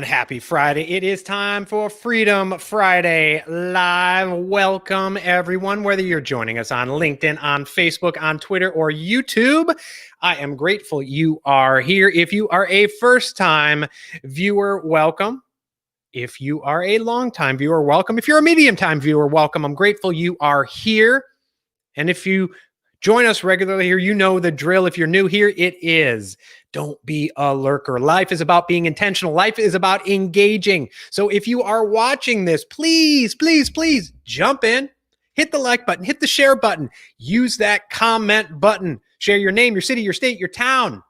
And happy Friday. It is time for Freedom Friday Live. Welcome, everyone, whether you're joining us on LinkedIn, on Facebook, on Twitter, or YouTube. I am grateful you are here. If you are a first-time viewer, welcome. If you are a long-time viewer, welcome. If you're a medium-time viewer, welcome. I'm grateful you are here. And if you join us regularly here, you know the drill. If you're new here, it is don't be a lurker. Life is about being intentional. Life is about engaging. So if you are watching this, please, please, please jump in, hit the like button, hit the share button, use that comment button, share your name, your city, your state, your town,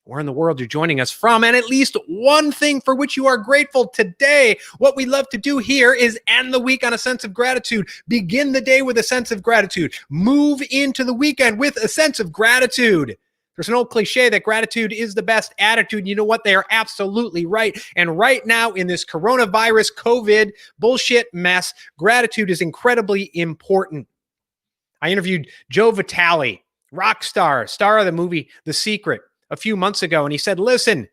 where in the world you're joining us from, and at least one thing for which you are grateful today. What we love to do here is end the week on a sense of gratitude. Begin the day with a sense of gratitude. Move into the weekend with a sense of gratitude. There's an old cliche that gratitude is the best attitude. You know what? They are absolutely right. And right now in this coronavirus, COVID bullshit mess, gratitude is incredibly important. I interviewed Joe Vitale, rock star, star of the movie The Secret, a few months ago. And he said, listen,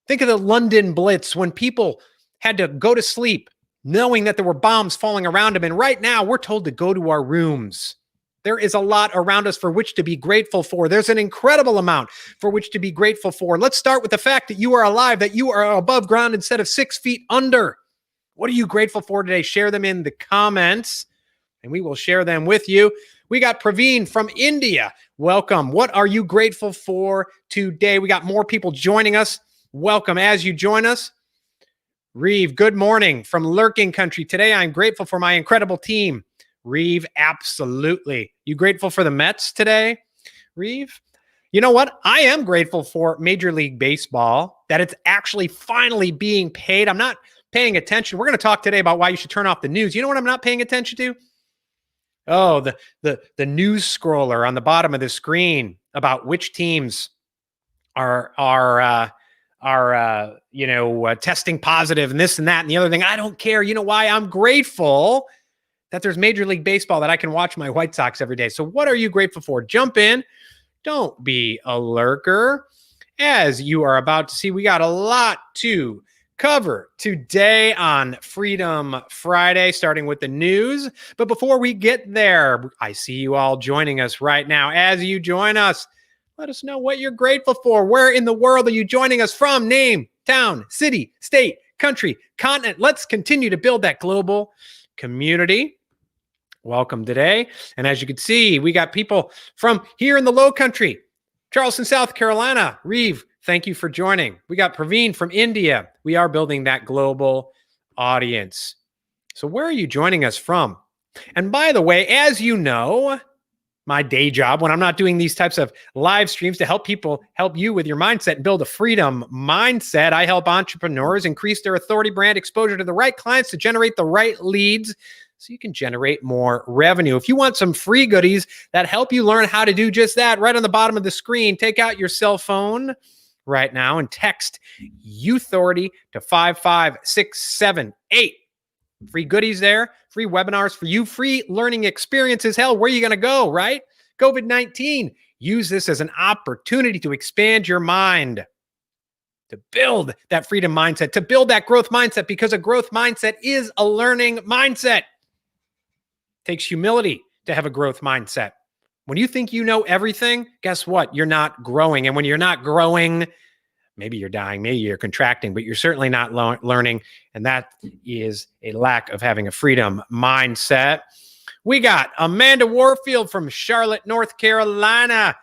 think of the London Blitz when people had to go to sleep knowing that there were bombs falling around them. And right now we're told to go to our rooms. There is a lot around us for which to be grateful for. There's an incredible amount for which to be grateful for. Let's start with the fact that you are alive, that you are above ground instead of 6 feet under. What are you grateful for today? Share them in the comments, and we will share them with you. We got Praveen from India. Welcome. What are you grateful for today? We got more people joining us. Welcome as you join us. Reeve, good morning from Lurking Country. Today, I'm grateful for my incredible team. Reeve, absolutely. You grateful for the Mets today, Reeve? You know what? I am grateful for Major League Baseball, that it's actually finally being paid. I'm not paying attention. We're going to talk today about why you should turn off the news. You know what I'm not paying attention to? Oh, the news scroller on the bottom of the screen about which teams are testing positive and this and that and the other thing. I don't care. You know why? I'm grateful that there's Major League Baseball, that I can watch my White Sox every day. So what are you grateful for? Jump in. Don't be a lurker. As you are about to see, we got a lot to cover today on Freedom Friday, starting with the news. But before we get there, I see you all joining us right now. As you join us, let us know what you're grateful for. Where in the world are you joining us from? Name, town, city, state, country, continent. Let's continue to build that global community. Welcome today. And as you can see, we got people from here in the Low Country, Charleston, South Carolina. Reeve, thank you for joining. We got Praveen from India. We are building that global audience. So where are you joining us from? And by the way, as you know, my day job, when I'm not doing these types of live streams to help people, help you with your mindset and build a freedom mindset, I help entrepreneurs increase their authority, brand exposure to the right clients to generate the right leads, so you can generate more revenue. If you want some free goodies that help you learn how to do just that, right on the bottom of the screen, take out your cell phone right now and text Youthority to 55678. Free goodies there, free webinars for you, free learning experiences. Hell, where are you going to go, right? COVID-19. Use this as an opportunity to expand your mind, to build that freedom mindset, to build that growth mindset, because a growth mindset is a learning mindset. Takes humility to have a growth mindset. When you think you know everything, guess what? You're not growing. And when you're not growing, maybe you're dying, maybe you're contracting, but you're certainly not learning. And that is a lack of having a freedom mindset. We got Amanda Warfield from Charlotte, North Carolina.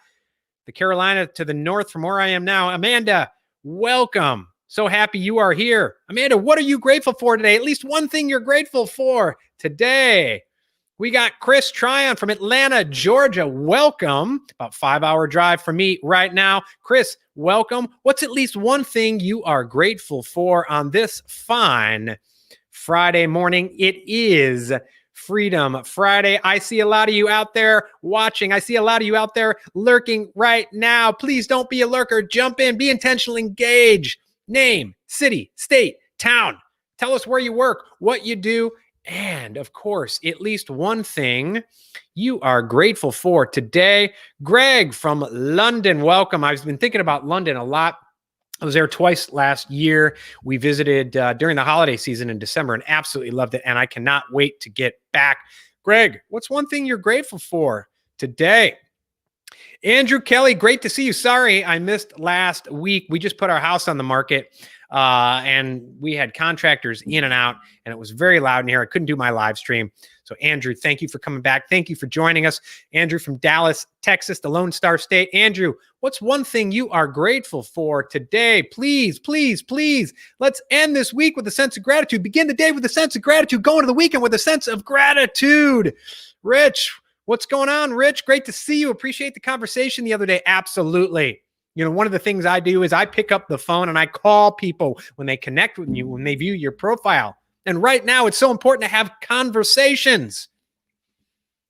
The Carolina to the north from where I am now. Amanda, welcome. So happy you are here. Amanda, what are you grateful for today? At least one thing you're grateful for today. We got Chris Tryon from Atlanta, Georgia. Welcome. About 5-hour drive from me right now. Chris, welcome. What's at least one thing you are grateful for on this fine Friday morning? It is Freedom Friday. I see a lot of you out there watching. I see a lot of you out there lurking right now. Please don't be a lurker. Jump in. Be intentional. Engage. Name, city, state, town. Tell us where you work, what you do, and of course, at least one thing you are grateful for today. Greg from London, welcome. I've been thinking about London a lot I was there twice last year. We visited during the holiday season in December and absolutely loved it. And I cannot wait to get back. Greg, what's one thing you're grateful for today? Andrew Kelly, great to see you. Sorry, I missed last week. We just put our house on the market and we had contractors in and out, and it was very loud in here. I couldn't do my live stream. So, Andrew, thank you for coming back. Thank you for joining us. Andrew from Dallas, Texas, the Lone Star State. Andrew, what's one thing you are grateful for today? Please, please, please, let's end this week with a sense of gratitude. Begin the day with a sense of gratitude. Go into the weekend with a sense of gratitude. Rich, what's going on, Rich? Great to see you. Appreciate the conversation the other day. Absolutely. You know, one of the things I do is I pick up the phone and I call people when they connect with you, when they view your profile. And right now, it's so important to have conversations.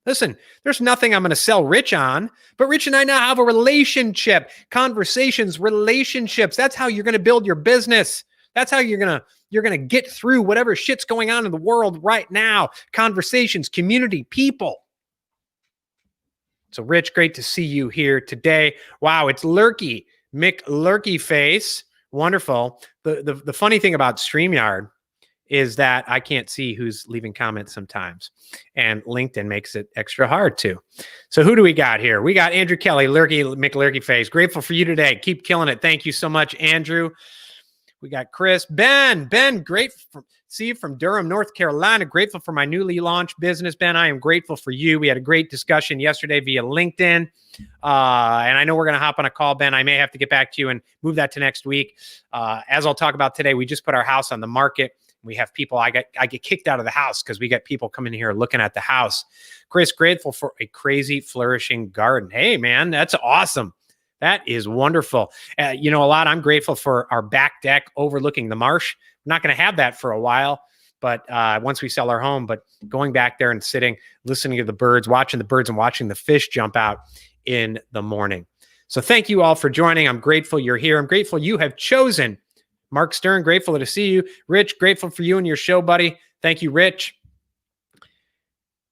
Listen, there's nothing I'm going to sell Rich on, but Rich and I now have a relationship. Conversations, relationships. That's how you're going to build your business. That's how you're going to get through whatever shit's going on in the world right now. Conversations, community, people. So, Rich, great to see you here today. Wow, it's Lurky, Mick Lurky Face. Wonderful. The funny thing about StreamYard is that I can't see who's leaving comments sometimes. And LinkedIn makes it extra hard too. So who do we got here? We got Andrew Kelly, Lurky, Mick Lurky Face. Grateful for you today. Keep killing it. Thank you so much, Andrew. We got Chris. Ben, great to see you from Durham, North Carolina. Grateful for my newly launched business, Ben. I am grateful for you. We had a great discussion yesterday via LinkedIn. And I know we're going to hop on a call, Ben. I may have to get back to you and move that to next week. As I'll talk about today, we just put our house on the market. We have people, I get kicked out of the house because we get people coming here looking at the house. Chris, grateful for a crazy flourishing garden. Hey, man, that's awesome. That is wonderful. You know, I'm grateful for our back deck overlooking the marsh. I'm not going to have that for a while, but once we sell our home, but going back there and sitting, listening to the birds, watching the birds and watching the fish jump out in the morning. So thank you all for joining. I'm grateful you're here. I'm grateful you have chosen Mark Stern, grateful to see you. Rich, grateful for you and your show, buddy. Thank you, Rich.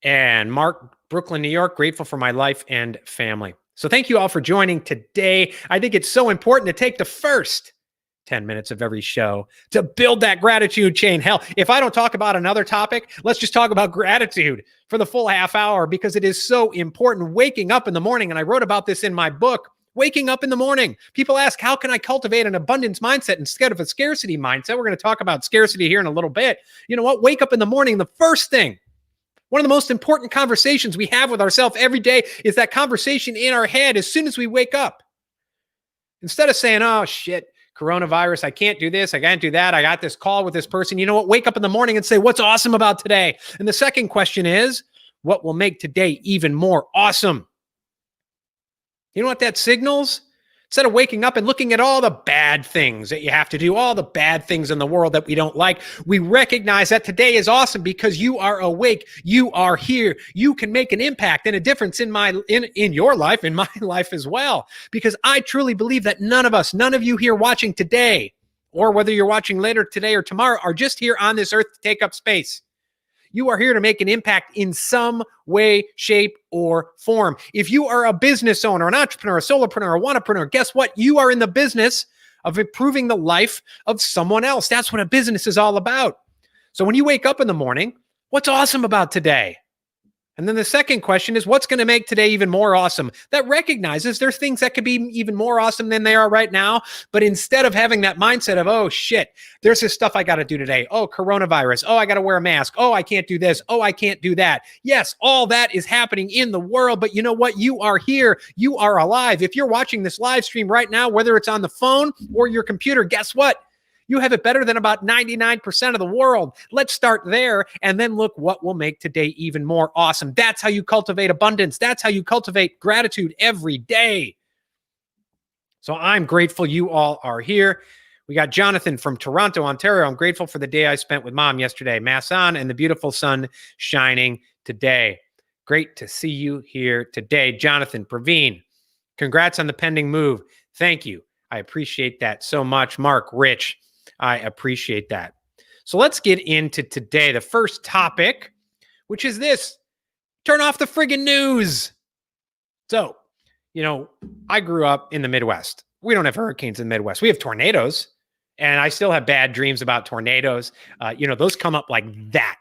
And Mark, Brooklyn, New York, grateful for my life and family. So thank you all for joining today. I think it's so important to take the first 10 minutes of every show to build that gratitude chain. Hell, if I don't talk about another topic, let's just talk about gratitude for the full half hour because it is so important. Waking up in the morning, and I wrote about this in my book, Waking Up in the Morning. People ask, how can I cultivate an abundance mindset instead of a scarcity mindset? We're going to talk about scarcity here in a little bit. You know what? Wake up in the morning. The first thing, one of the most important conversations we have with ourselves every day is that conversation in our head as soon as we wake up. Instead of saying, oh, shit, coronavirus, I can't do this, I can't do that, I got this call with this person. You know what? Wake up in the morning and say, what's awesome about today? And the second question is, what will make today even more awesome? You know what that signals? Instead of waking up and looking at all the bad things that you have to do, all the bad things in the world that we don't like, we recognize that today is awesome because you are awake. You are here. You can make an impact and a difference in your life, in my life as well. Because I truly believe that none of you here watching today, or whether you're watching later today or tomorrow, are just here on this earth to take up space. You are here to make an impact in some way, shape, or form. If you are a business owner, an entrepreneur, a solopreneur, a wannapreneur, guess what? You are in the business of improving the life of someone else. That's what a business is all about. So when you wake up in the morning, what's awesome about today? And then the second question is, what's going to make today even more awesome? That recognizes there's things that could be even more awesome than they are right now. But instead of having that mindset of, oh, shit, there's this stuff I got to do today. Oh, coronavirus. Oh, I got to wear a mask. Oh, I can't do this. Oh, I can't do that. Yes, all that is happening in the world. But you know what? You are here. You are alive. If you're watching this live stream right now, whether it's on the phone or your computer, guess what? You have it better than about 99% of the world. Let's start there and then look what will make today even more awesome. That's how you cultivate abundance. That's how you cultivate gratitude every day. So I'm grateful you all are here. We got Jonathan from Toronto, Ontario. I'm grateful for the day I spent with Mom yesterday. Mass on and the beautiful sun shining today. Great to see you here today. Jonathan, Praveen, congrats on the pending move. Thank you. I appreciate that so much. Mark, Rich, I appreciate that. So let's get into today. The first topic, which is this: turn off the friggin' news. So, you know, I grew up in the Midwest. We don't have hurricanes in the Midwest. We have tornadoes, and I still have bad dreams about tornadoes. Those come up like that.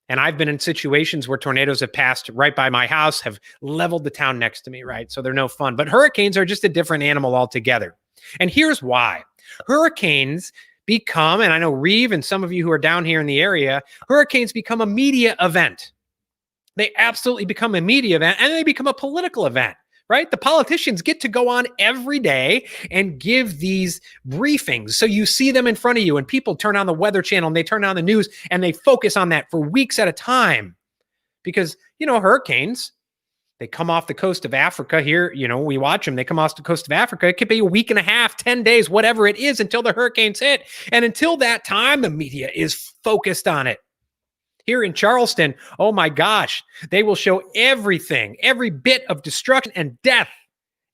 And I've been in situations where tornadoes have passed right by my house, have leveled the town next to me, right? So they're no fun. But hurricanes are just a different animal altogether. And here's why. Hurricanes become, and I know Reeve and some of you who are down here in the area, hurricanes become a media event. They absolutely become a media event, and they become a political event. Right? The politicians get to go on every day and give these briefings. So you see them in front of you, and people turn on the Weather Channel and they turn on the news and they focus on that for weeks at a time. Because, hurricanes, they come off the coast of Africa here. We watch them. They come off the coast of Africa. It could be a week and a half, 10 days, whatever it is until the hurricanes hit. And until that time, the media is focused on it. Here in Charleston, oh my gosh, they will show everything, every bit of destruction and death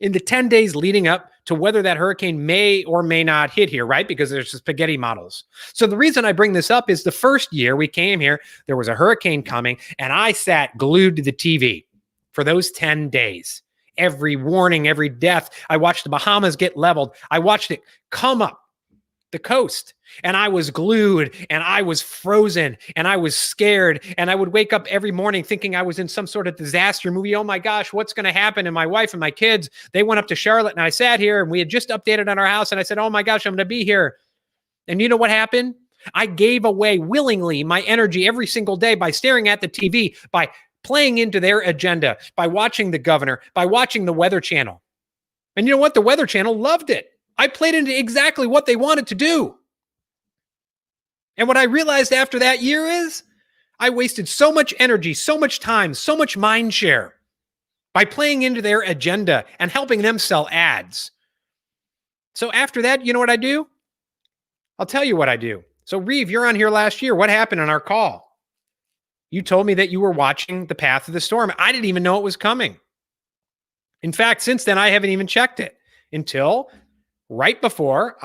in the 10 days leading up to whether that hurricane may or may not hit here, right? Because there's the spaghetti models. So the reason I bring this up is the first year we came here, there was a hurricane coming, and I sat glued to the TV for those 10 days. Every warning, every death. I watched the Bahamas get leveled. I watched it come up the coast, and I was glued, and I was frozen, and I was scared, and I would wake up every morning thinking I was in some sort of disaster movie. Oh my gosh, what's going to happen? And my wife and my kids, they went up to Charlotte, and I sat here, and we had just updated on our house, and I said, oh my gosh, I'm going to be here. And you know what happened? I gave away willingly my energy every single day by staring at the TV, by playing into their agenda, by watching the governor, by watching the Weather Channel. And you know what? The Weather Channel loved it. I played into exactly what they wanted to do. And what I realized after that year is I wasted so much energy, so much time, so much mind share by playing into their agenda and helping them sell ads. So after that, you know what I do? I'll tell you what I do. So Reeve, you're on here last year. What happened on our call? You told me that you were watching the path of the storm. I didn't even know it was coming. In fact, since then, I haven't even checked it until right before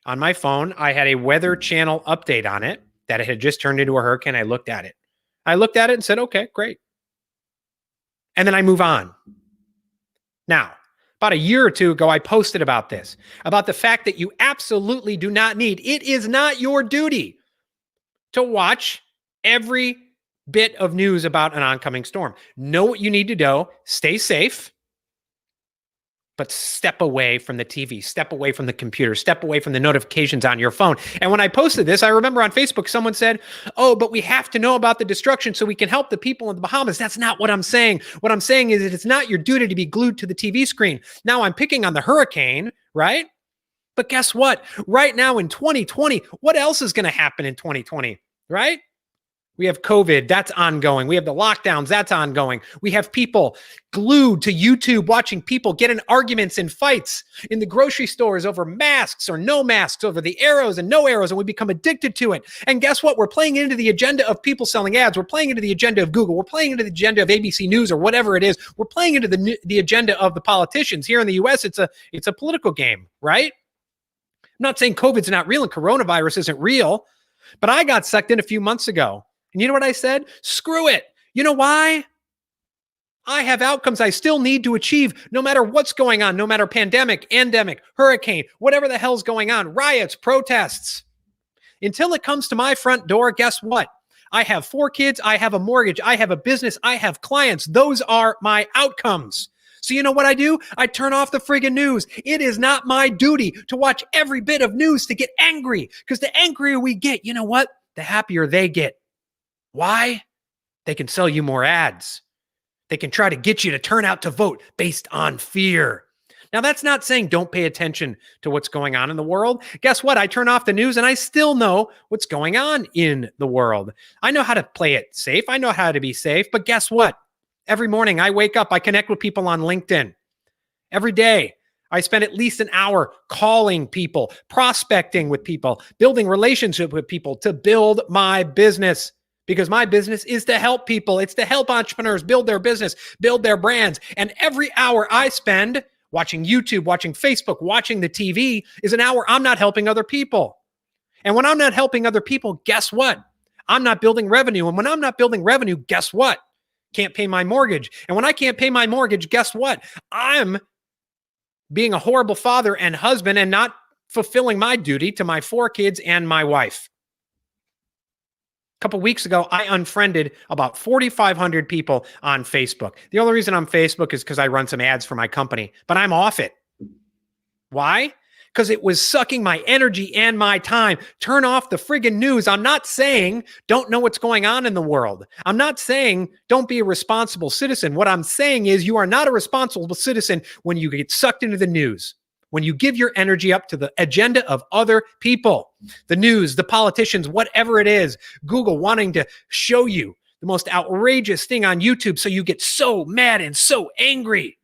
on my phone, I had a Weather Channel update on it that it had just turned into a hurricane. I looked at it. And said, okay, great. And then I move on. Now, about a year or two ago, I posted about this, about the fact that you absolutely do not need, it is not your duty to watch every bit of news about an oncoming storm. Know what you need to do, stay safe, but step away from the TV, step away from the computer, step away from the notifications on your phone. And when I posted this, I remember on Facebook, someone said, oh, but we have to know about the destruction so we can help the people in the Bahamas. That's not what I'm saying. What I'm saying is that it's not your duty to be glued to the TV screen. Now I'm picking on the hurricane, right? But guess what? Right now in 2020, what else is going to happen in 2020, right? We have COVID, that's ongoing. We have the lockdowns, that's ongoing. We have people glued to YouTube watching people get in arguments and fights in the grocery stores over masks or no masks, over the arrows and no arrows, and we become addicted to it. And guess what? We're playing into the agenda of people selling ads. We're playing into the agenda of Google. We're playing into the agenda of ABC News or whatever it is. We're playing into the agenda of the politicians. Here in the US, it's a political game, right? I'm not saying COVID's not real and coronavirus isn't real, but I got sucked in a few months ago. And you know what I said? Screw it. You know why? I have outcomes I still need to achieve no matter what's going on, no matter pandemic, endemic, hurricane, whatever the hell's going on, riots, protests. Until it comes to my front door, guess what? I have 4 kids. I have a mortgage. I have a business. I have clients. Those are my outcomes. So you know what I do? I turn off the friggin' news. It is not my duty to watch every bit of news to get angry, because the angrier we get, you know what? The happier they get. Why? They can sell you more ads. They can try to get you to turn out to vote based on fear. Now, that's not saying don't pay attention to what's going on in the world. Guess what? I turn off the news and I still know what's going on in the world. I know how to play it safe. I know how to be safe. But guess what? Every morning I wake up, I connect with people on LinkedIn. Every day, I spend at least an hour calling people, prospecting with people, building relationships with people to build my business. Because my business is to help people. It's to help entrepreneurs build their business, build their brands. And every hour I spend watching YouTube, watching Facebook, watching the TV is an hour I'm not helping other people. And when I'm not helping other people, guess what? I'm not building revenue. And when I'm not building revenue, guess what? Can't pay my mortgage. And when I can't pay my mortgage, guess what? I'm being a horrible father and husband and not fulfilling my duty to my 4 kids and my wife. A couple weeks ago, I unfriended about 4,500 people on Facebook. The only reason I'm Facebook is because I run some ads for my company, but I'm off it. Why? Because it was sucking my energy and my time. Turn off the friggin' news. I'm not saying don't know what's going on in the world. I'm not saying don't be a responsible citizen. What I'm saying is you are not a responsible citizen when you get sucked into the news, when you give your energy up to the agenda of other people, the news, the politicians, whatever it is, Google wanting to show you the most outrageous thing on YouTube so you get so mad and so angry.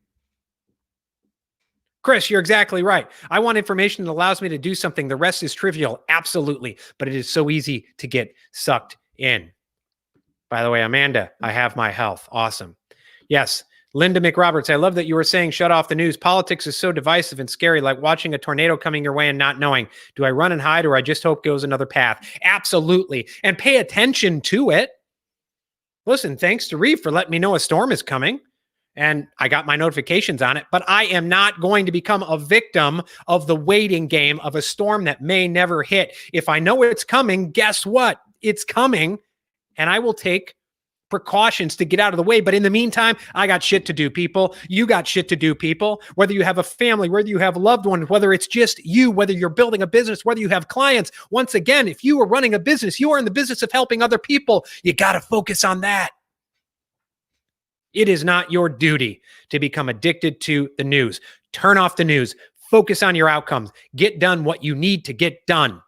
Chris, you're exactly right. I want information that allows me to do something. The rest is trivial. Absolutely. But it is so easy to get sucked in. By the way, Amanda, I have my health. Awesome. Yes. Linda McRoberts, I love that you were saying shut off the news. Politics is so divisive and scary, like watching a tornado coming your way and not knowing, do I run and hide or I just hope goes another path? Absolutely. And pay attention to it. Listen, thanks to Reeve for letting me know a storm is coming. And I got my notifications on it, but I am not going to become a victim of the waiting game of a storm that may never hit. If I know it's coming, guess what? It's coming, and I will take precautions to get out of the way. But in the meantime, I got shit to do, people. You got shit to do, people. Whether you have a family, whether you have loved ones, whether it's just you, whether you're building a business, whether you have clients. Once again, if you are running a business, you are in the business of helping other people. You got to focus on that. It is not your duty to become addicted to the news. Turn off the news. Focus on your outcomes. Get done what you need to get done.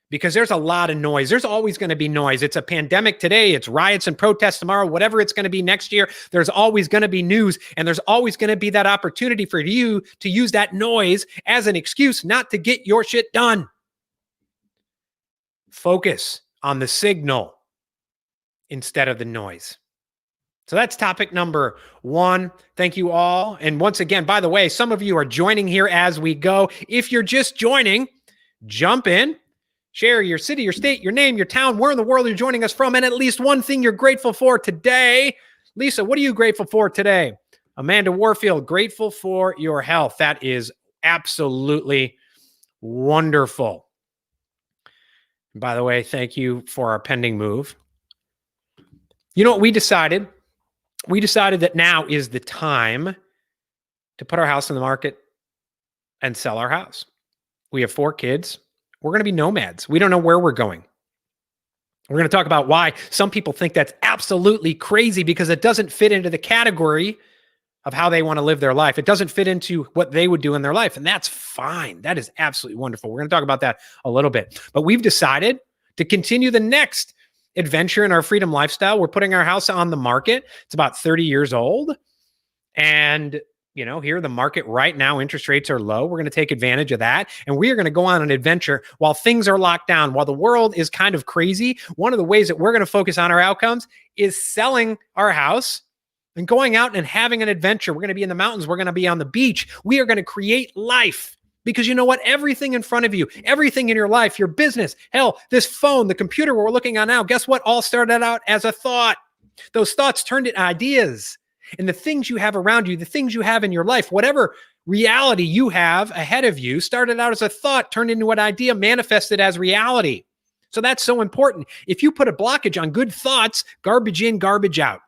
Because there's a lot of noise. There's always going to be noise. It's a pandemic today. It's riots and protests tomorrow. Whatever it's going to be next year, there's always going to be news. And there's always going to be that opportunity for you to use that noise as an excuse not to get your shit done. Focus on the signal instead of the noise. So that's topic number 1. Thank you all. And once again, by the way, some of you are joining here as we go. If you're just joining, jump in, share your city, your state, your name, your town, where in the world you're joining us from, and at least one thing you're grateful for today. Lisa, what are you grateful for today? Amanda Warfield, grateful for your health. That is absolutely wonderful. And by the way, thank you for our pending move. You know what we decided? We decided that now is the time to put our house on the market and sell our house. We have 4 kids. We're going to be nomads. We don't know where we're going. We're going to talk about why some people think that's absolutely crazy because it doesn't fit into the category of how they want to live their life. It doesn't fit into what they would do in their life. And that's fine. That is absolutely wonderful. We're going to talk about that a little bit. But we've decided to continue the next adventure in our freedom lifestyle. We're putting our house on the market. It's about 30 years old. And, you know, here the market right now, interest rates are low. We're going to take advantage of that. And we are going to go on an adventure while things are locked down, while the world is kind of crazy. One of the ways that we're going to focus on our outcomes is selling our house and going out and having an adventure. We're going to be in the mountains. We're going to be on the beach. We are going to create life. Because you know what? Everything in front of you, everything in your life, your business, hell, this phone, the computer we're looking at now, guess what? All started out as a thought. Those thoughts turned into ideas. And the things you have around you, the things you have in your life, whatever reality you have ahead of you started out as a thought, turned into an idea, manifested as reality. So that's so important. If you put a blockage on good thoughts, garbage in, garbage out.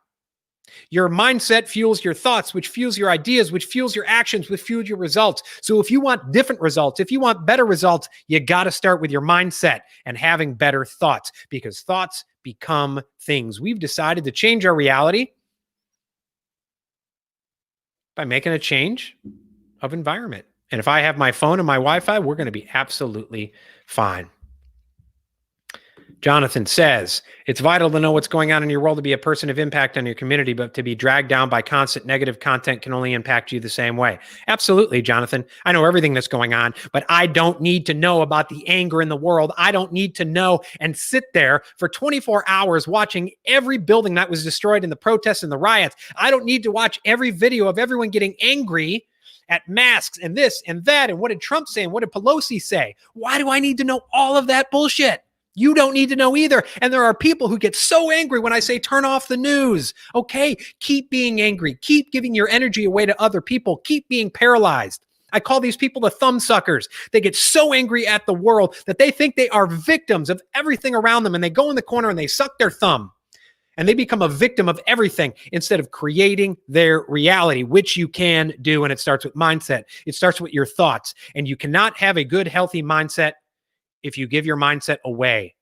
Your mindset fuels your thoughts, which fuels your ideas, which fuels your actions, which fuels your results. So if you want different results, if you want better results, you got to start with your mindset and having better thoughts because thoughts become things. We've decided to change our reality by making a change of environment. And if I have my phone and my Wi-Fi, we're going to be absolutely fine. Jonathan says, it's vital to know what's going on in your world to be a person of impact on your community, but to be dragged down by constant negative content can only impact you the same way. Absolutely, Jonathan. I know everything that's going on, but I don't need to know about the anger in the world. I don't need to know and sit there for 24 hours watching every building that was destroyed in the protests and the riots. I don't need to watch every video of everyone getting angry at masks and this and that. And what did Trump say? And what did Pelosi say? Why do I need to know all of that bullshit? You don't need to know either. And there are people who get so angry when I say turn off the news. Okay, keep being angry. Keep giving your energy away to other people. Keep being paralyzed. I call these people the thumb suckers. They get so angry at the world that they think they are victims of everything around them, and they go in the corner and they suck their thumb. And they become a victim of everything instead of creating their reality, which you can do. And it starts with mindset. It starts with your thoughts. And you cannot have a good, healthy mindset if you give your mindset away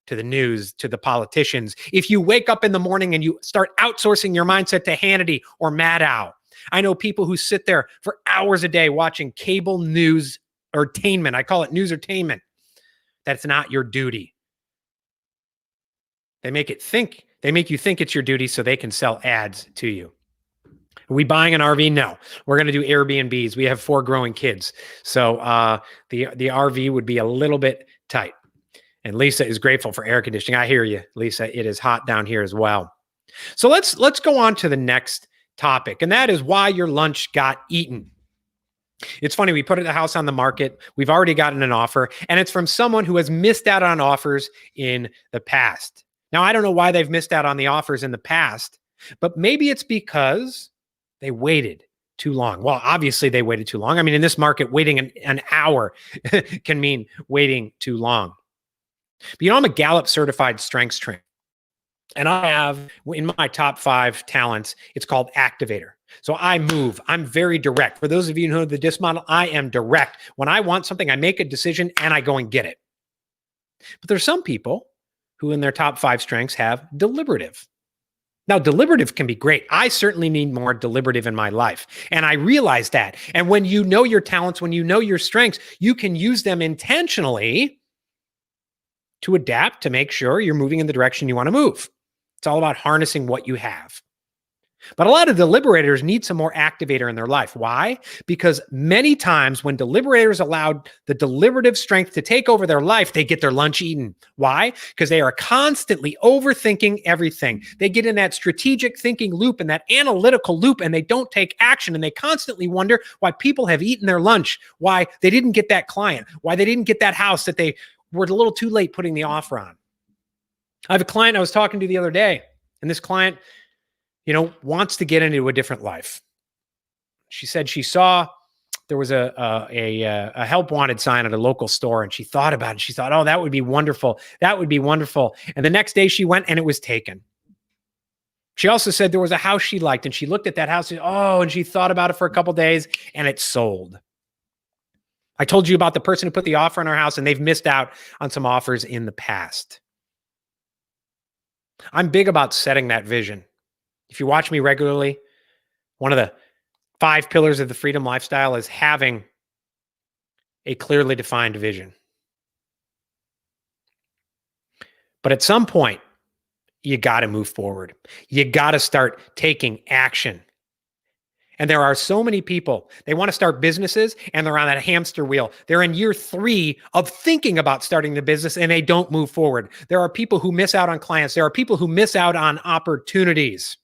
to the news, to the politicians. If you wake up in the morning and you start outsourcing your mindset to Hannity or Maddow. I know people who sit there for hours a day watching cable news entertainment. I call it news entertainment. That's not your duty. They make you think it's your duty so they can sell ads to you. Are we buying an RV? No. We're going to do Airbnbs. We have 4 growing kids. So the RV would be a little bit tight. And Lisa is grateful for air conditioning. I hear you, Lisa. It is hot down here as well. So let's go on to the next topic, and that is why your lunch got eaten. It's funny, we put the house on the market. We've already gotten an offer, and it's from someone who has missed out on offers in the past. Now, I don't know why they've missed out on the offers in the past, but maybe it's because they waited too long. Well, obviously they waited too long. I mean, in this market, waiting an hour can mean waiting too long. But I'm a Gallup certified strengths trainer. And I have in my top 5 talents, it's called activator. So I move. I'm very direct. For those of you who know the DISC model, I am direct. When I want something, I make a decision and I go and get it. But there's some people who in their top 5 strengths have deliberative. Now, deliberative can be great. I certainly need more deliberative in my life. And I realize that. And when you know your talents, when you know your strengths, you can use them intentionally to adapt to make sure you're moving in the direction you want to move. It's all about harnessing what you have. But a lot of deliberators need some more activator in their life. Why? Because many times when deliberators allowed the deliberative strength to take over their life, they get their lunch eaten. Why? Because they are constantly overthinking everything. They get in that strategic thinking loop and that analytical loop, and they don't take action. And they constantly wonder why people have eaten their lunch, why they didn't get that client, why they didn't get that house that they were a little too late putting the offer on. I have a client I was talking to the other day, and this client wants to get into a different life. She said she saw there was a help wanted sign at a local store, and she thought about it. She thought, oh, that would be wonderful. That would be wonderful. And the next day she went and it was taken. She also said there was a house she liked, and she looked at that house and she thought about it for a couple of days and it sold. I told you about the person who put the offer on our house, and they've missed out on some offers in the past. I'm big about setting that vision. If you watch me regularly, one of the 5 pillars of the freedom lifestyle is having a clearly defined vision. But at some point, you got to move forward. You got to start taking action. And there are so many people, they want to start businesses and they're on that hamster wheel. They're in year 3 of thinking about starting the business and they don't move forward. There are people who miss out on clients. There are people who miss out on opportunities.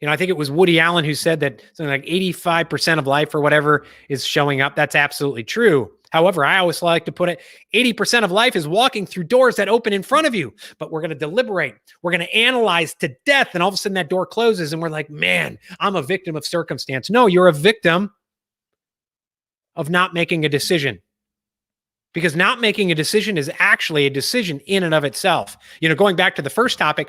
I think it was Woody Allen who said that something like 85% of life or whatever is showing up. That's absolutely true. However, I always like to put it, 80% of life is walking through doors that open in front of you, but we're going to deliberate. We're going to analyze to death. And all of a sudden that door closes and we're like, man, I'm a victim of circumstance. No, you're a victim of not making a decision. Because not making a decision is actually a decision in and of itself. Going back to the first topic,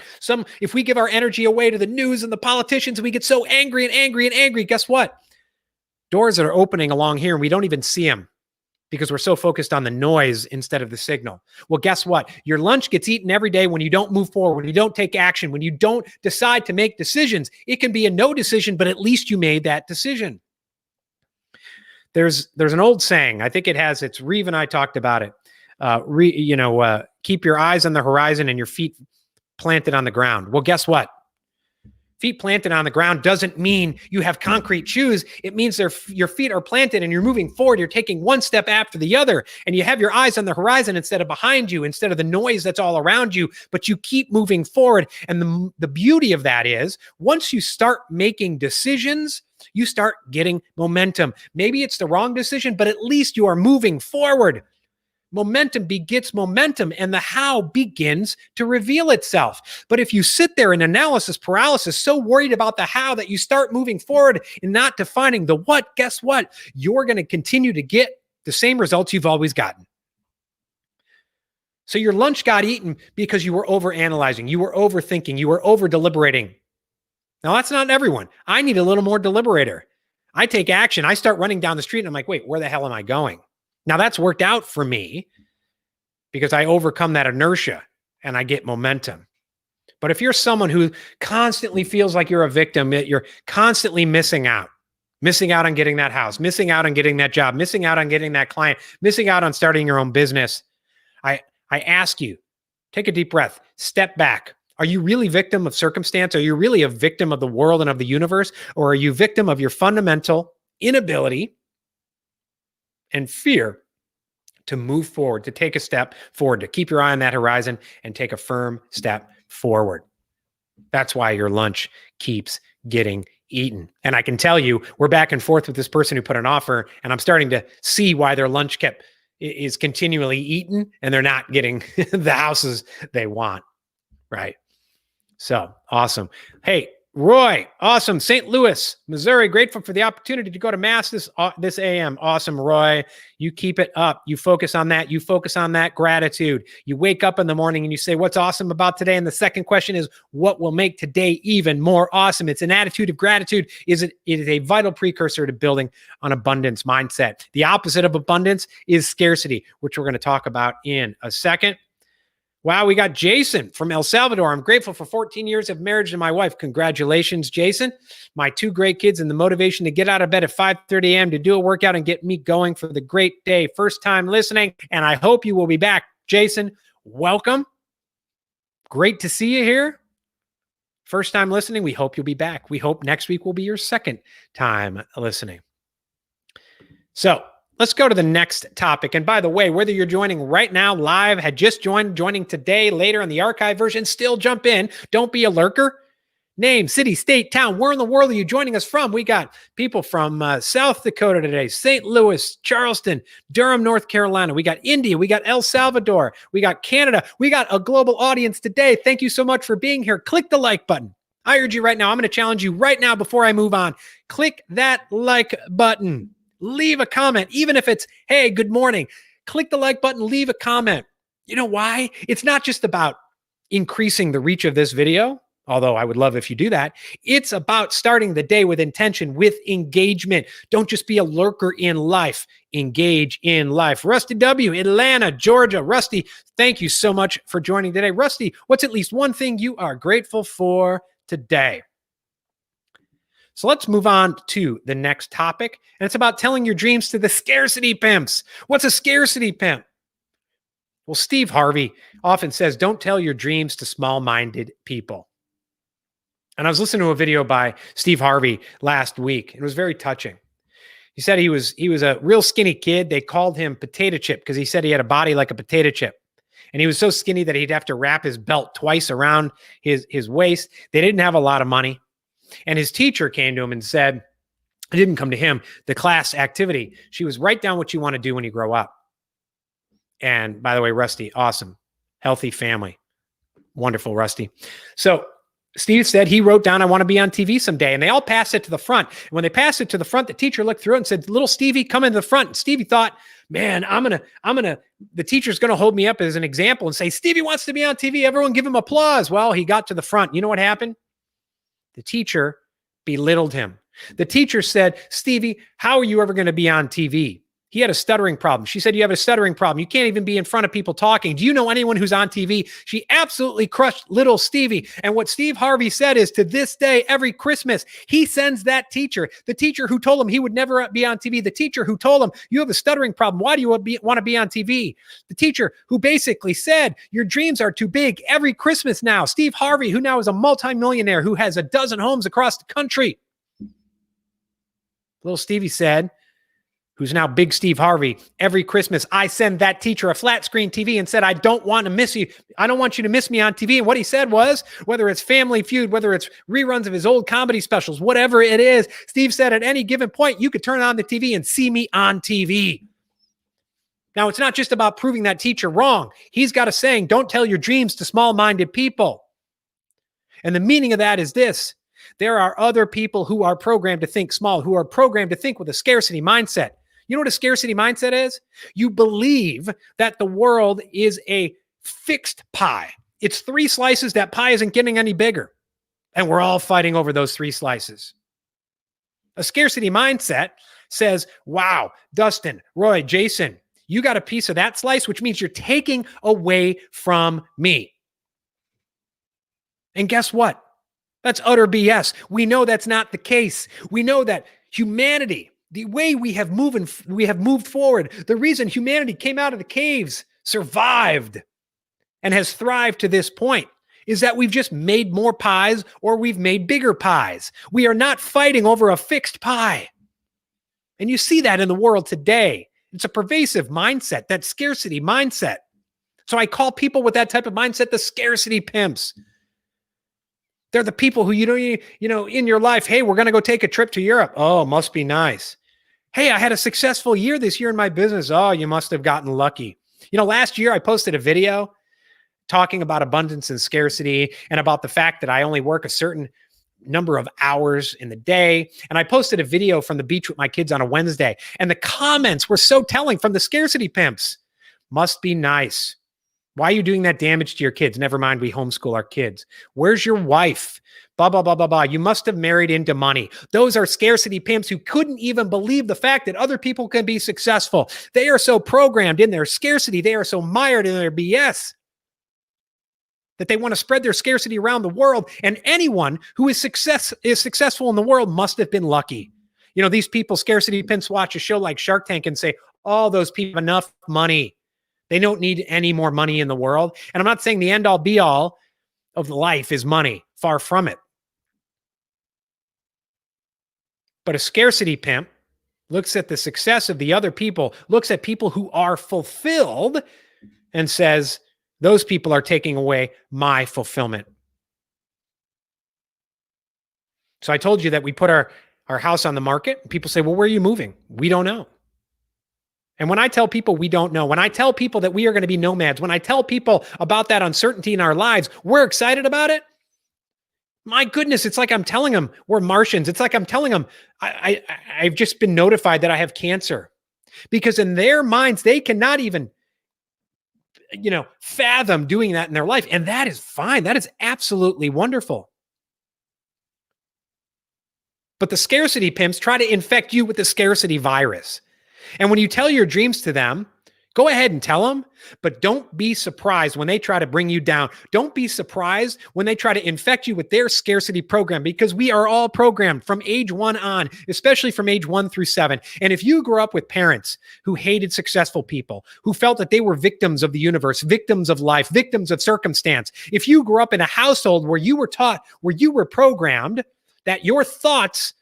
if we give our energy away to the news and the politicians and we get so angry and angry and angry, guess what? Doors that are opening along here and we don't even see them because we're so focused on the noise instead of the signal. Well, guess what? Your lunch gets eaten every day when you don't move forward, when you don't take action, when you don't decide to make decisions. It can be a no decision, but at least you made that decision. There's an old saying. I think it's Reeve and I talked about it. Keep your eyes on the horizon and your feet planted on the ground. Well, guess what? Feet planted on the ground doesn't mean you have concrete shoes. It means your feet are planted and you're moving forward. You're taking one step after the other and you have your eyes on the horizon instead of behind you, instead of the noise that's all around you, but you keep moving forward. And the beauty of that is once you start making decisions, you start getting momentum. Maybe it's the wrong decision, but at least you are moving forward. Momentum begets momentum, and the how begins to reveal itself. But if you sit there in analysis paralysis, so worried about the how that you start moving forward and not defining the what, guess what? You're going to continue to get the same results you've always gotten. So your lunch got eaten because you were overanalyzing, you were overthinking, you were over deliberating. Now, that's not everyone. I need a little more deliberator. I take action. I start running down the street and I'm like, wait, where the hell am I going? Now, that's worked out for me because I overcome that inertia and I get momentum. But if you're someone who constantly feels like you're a victim, you're constantly missing out on getting that house, missing out on getting that job, missing out on getting that client, missing out on starting your own business, I ask you, take a deep breath, step back. Are you really victim of circumstance? Are you really a victim of the world and of the universe? Or are you victim of your fundamental inability and fear to move forward, to take a step forward, to keep your eye on that horizon and take a firm step forward? That's why your lunch keeps getting eaten. And I can tell you, we're back and forth with this person who put an offer, and I'm starting to see why their lunch is continually eaten and they're not getting the houses they want, right? So awesome. Hey, Roy, awesome. St. Louis, Missouri, grateful for the opportunity to go to Mass this AM. Awesome, Roy. You keep it up. You focus on that. You focus on that gratitude. You wake up in the morning and you say, what's awesome about today? And the second question is, what will make today even more awesome? It's an attitude of gratitude. It is a vital precursor to building an abundance mindset. The opposite of abundance is scarcity, which we're going to talk about in a second. Wow, we got Jason from El Salvador. I'm grateful for 14 years of marriage to my wife. Congratulations, Jason. My two great kids and the motivation to get out of bed at 5:30 a.m. to do a workout and get me going for the great day. First time listening, and I hope you will be back. Jason, welcome. Great to see you here. First time listening, we hope you'll be back. We hope next week will be your second time listening. So, let's go to the next topic. And by the way, whether you're joining right now live, had just joining today, later on the archive version, still jump in. Don't be a lurker. Name, city, state, town. Where in the world are you joining us from? We got people from South Dakota today, St. Louis, Charleston, Durham, North Carolina. We got India. We got El Salvador. We got Canada. We got a global audience today. Thank you so much for being here. Click the like button. I urge you right now. I'm going to challenge you right now before I move on. Click that like button. Leave a comment, even if it's, hey, good morning. Click the like button, leave a comment. You know why? It's not just about increasing the reach of this video, although I would love if you do that. It's about starting the day with intention, with engagement. Don't just be a lurker in life. Engage in life. Rusty W., Atlanta, Georgia. Rusty, thank you so much for joining today. Rusty, what's at least one thing you are grateful for today? So let's move on to the next topic, and it's about telling your dreams to the scarcity pimps. What's a scarcity pimp? Well, Steve Harvey often says, don't tell your dreams to small-minded people. And I was listening to a video by Steve Harvey last week. It was very touching. He said he was a real skinny kid. They called him potato chip because he said he had a body like a potato chip. And he was so skinny that he'd have to wrap his belt twice around his waist. They didn't have a lot of money. And his teacher came to him and said, it didn't come to him, the class activity. She was, write down what you want to do when you grow up. And by the way, Rusty, awesome. Healthy family. Wonderful, Rusty. So Steve said he wrote down, I want to be on TV someday. And they all passed it to the front. And when they passed it to the front, the teacher looked through it and said, little Stevie, come into the front. And Stevie thought, man, the teacher's going to hold me up as an example and say, Stevie wants to be on TV. Everyone give him applause. Well, he got to the front. You know what happened? The teacher belittled him. The teacher said, Stevie, how are you ever going to be on TV? He had a stuttering problem. She said, you have a stuttering problem. You can't even be in front of people talking. Do you know anyone who's on TV? She absolutely crushed little Stevie. And what Steve Harvey said is, to this day, every Christmas, he sends that teacher, the teacher who told him he would never be on TV, the teacher who told him, you have a stuttering problem. Why do you want to be on TV? The teacher who basically said, your dreams are too big. Every Christmas now, Steve Harvey, who now is a multimillionaire, who has a dozen homes across the country. Little Stevie said, who's now Big Steve Harvey, every Christmas, I send that teacher a flat screen TV and said, I don't want to miss you. I don't want you to miss me on TV. And what he said was, whether it's Family Feud, whether it's reruns of his old comedy specials, whatever it is, Steve said at any given point, you could turn on the TV and see me on TV. Now, it's not just about proving that teacher wrong. He's got a saying, don't tell your dreams to small-minded people. And the meaning of that is this. There are other people who are programmed to think small, who are programmed to think with a scarcity mindset. You know what a scarcity mindset is? You believe that the world is a fixed pie. It's 3 slices. That pie isn't getting any bigger. And we're all fighting over those 3 slices. A scarcity mindset says, wow, Dustin, Roy, Jason, you got a piece of that slice, which means you're taking away from me. And guess what? That's utter BS. We know that's not the case. We know that humanity, the way we have moved forward, the reason humanity came out of the caves, survived, and has thrived to this point is that we've just made more pies or we've made bigger pies. We are not fighting over a fixed pie. And you see that in the world today. It's a pervasive mindset, that scarcity mindset. So I call people with that type of mindset the scarcity pimps. They're the people who in your life, hey, we're going to go take a trip to Europe. Oh, must be nice. Hey, I had a successful year this year in my business. Oh, you must have gotten lucky. Last year I posted a video talking about abundance and scarcity and about the fact that I only work a certain number of hours in the day. And I posted a video from the beach with my kids on a Wednesday. And the comments were so telling from the scarcity pimps. Must be nice. Why are you doing that damage to your kids? Never mind, we homeschool our kids. Where's your wife? Blah, blah, blah, blah, blah. You must have married into money. Those are scarcity pimps who couldn't even believe the fact that other people can be successful. They are so programmed in their scarcity. They are so mired in their BS that they want to spread their scarcity around the world. And anyone who is successful in the world must have been lucky. These people, scarcity pimps, watch a show like Shark Tank and say, oh, those people have enough money. They don't need any more money in the world. And I'm not saying the end all be all of life is money. Far from it. But a scarcity pimp looks at the success of the other people, looks at people who are fulfilled and says, those people are taking away my fulfillment. So I told you that we put our house on the market. People say, well, where are you moving? We don't know. And when I tell people we don't know, when I tell people that we are going to be nomads, when I tell people about that uncertainty in our lives, we're excited about it. My goodness, it's like I'm telling them we're Martians. It's like I'm telling them I've just been notified that I have cancer. Because in their minds, they cannot even fathom doing that in their life. And that is fine. That is absolutely wonderful. But the scarcity pimps try to infect you with the scarcity virus. And when you tell your dreams to them, go ahead and tell them, but don't be surprised when they try to bring you down. Don't be surprised when they try to infect you with their scarcity program, because we are all programmed from age 1 on, especially from age 1 through 7. And if you grew up with parents who hated successful people, who felt that they were victims of the universe, victims of life, victims of circumstance, if you grew up in a household where you were taught, where you were programmed that your thoughts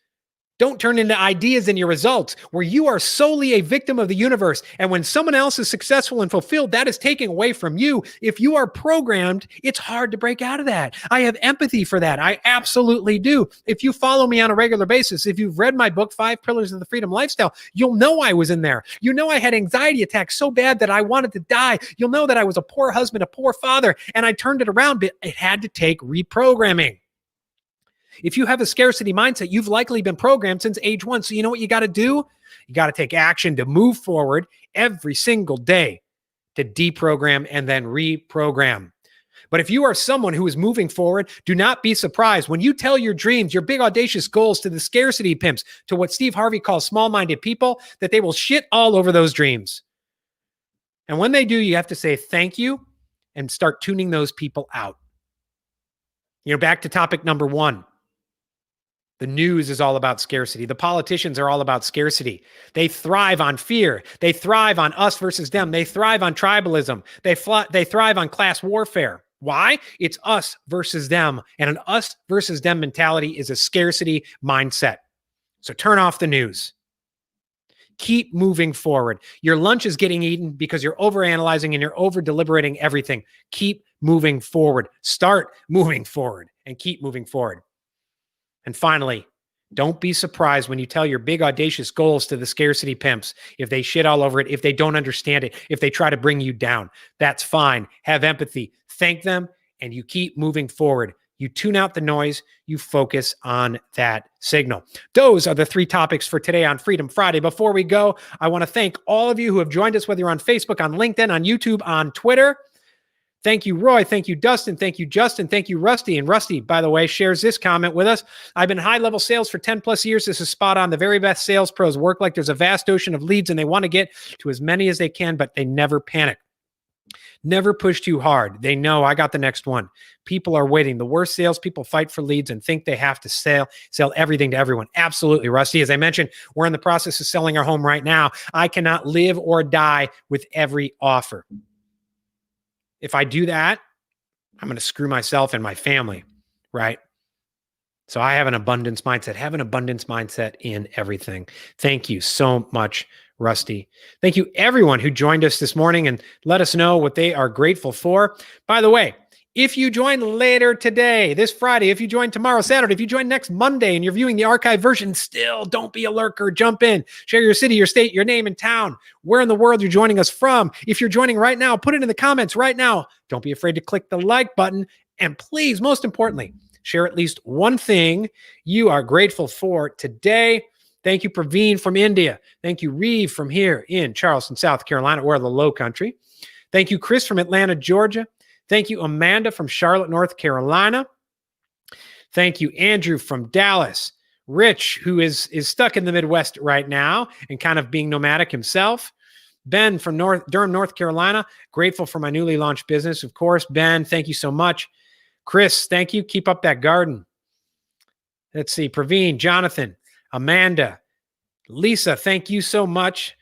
don't turn into ideas in your results, where you are solely a victim of the universe. And when someone else is successful and fulfilled, that is taken away from you. If you are programmed, it's hard to break out of that. I have empathy for that. I absolutely do. If you follow me on a regular basis, if you've read my book, 5 Pillars of the Freedom Lifestyle, you'll know I was in there. You know I had anxiety attacks so bad that I wanted to die. You'll know that I was a poor husband, a poor father, and I turned it around, but it had to take reprogramming. If you have a scarcity mindset, you've likely been programmed since age 1. So you know what you got to do? You got to take action to move forward every single day to deprogram and then reprogram. But if you are someone who is moving forward, do not be surprised when you tell your dreams, your big audacious goals to the scarcity pimps, to what Steve Harvey calls small-minded people, that they will shit all over those dreams. And when they do, you have to say thank you and start tuning those people out. Back to topic number 1. The news is all about scarcity. The politicians are all about scarcity. They thrive on fear. They thrive on us versus them. They thrive on tribalism. They thrive on class warfare. Why? It's us versus them. And an us versus them mentality is a scarcity mindset. So turn off the news. Keep moving forward. Your lunch is getting eaten because you're overanalyzing and you're over-deliberating everything. Keep moving forward. Start moving forward and keep moving forward. And finally, Don't be surprised when you tell your big, audacious goals to the scarcity pimps. If they shit all over it, if they don't understand it, if they try to bring you down, that's fine. Have empathy, thank them, and you keep moving forward. You tune out the noise, you focus on that signal. Those are the 3 topics for today on Freedom Friday. Before we go, I want to thank all of you who have joined us, whether you're on Facebook, on LinkedIn, on YouTube, on Twitter. Thank you, Roy. Thank you, Dustin. Thank you, Justin. Thank you, Rusty. And Rusty, by the way, shares this comment with us. I've been high-level sales for 10 plus years. This is spot on. The very best sales pros work like there's a vast ocean of leads and they want to get to as many as they can, but they never panic. Never push too hard. They know I got the next one. People are waiting. The worst salespeople fight for leads and think they have to sell everything to everyone. Absolutely, Rusty. As I mentioned, we're in the process of selling our home right now. I cannot live or die with every offer. If I do that, I'm going to screw myself and my family, right? So I have an abundance mindset. Have an abundance mindset in everything. Thank you so much, Rusty. Thank you, everyone who joined us this morning and let us know what they are grateful for. By the way, if you join later today, this Friday, if you join tomorrow, Saturday, if you join next Monday and you're viewing the archive version, still don't be a lurker. Jump in, share your city, your state, your name and town, where in the world you're joining us from. If you're joining right now, put it in the comments right now. Don't be afraid to click the like button. And please, most importantly, share at least one thing you are grateful for today. Thank you, Praveen from India. Thank you, Reeve from here in Charleston, South Carolina, or the Low Country. Thank you, Chris from Atlanta, Georgia. Thank you, Amanda from Charlotte, North Carolina. Thank you, Andrew from Dallas. Rich, who is stuck in the Midwest right now and kind of being nomadic himself. Ben from Durham, North Carolina. Grateful for my newly launched business, of course. Ben, thank you so much. Chris, thank you. Keep up that garden. Let's see. Praveen, Jonathan, Amanda, Lisa, thank you so much.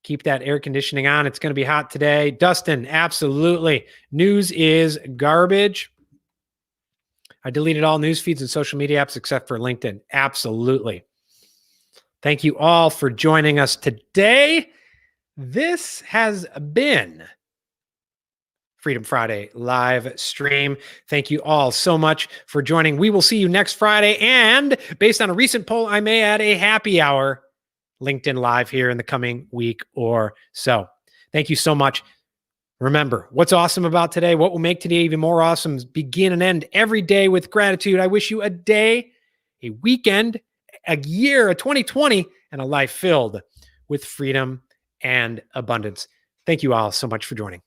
Keep that air conditioning on. It's going to be hot today. Dustin, absolutely. News is garbage. I deleted all news feeds and social media apps except for LinkedIn. Absolutely. Thank you all for joining us today. This has been Freedom Friday live stream. Thank you all so much for joining. We will see you next Friday. And based on a recent poll, I may add a happy hour LinkedIn Live here in the coming week or so. Thank you so much. Remember, what's awesome about today, what will make today even more awesome is begin and end every day with gratitude. I wish you a day, a weekend, a year, a 2020, and a life filled with freedom and abundance. Thank you all so much for joining.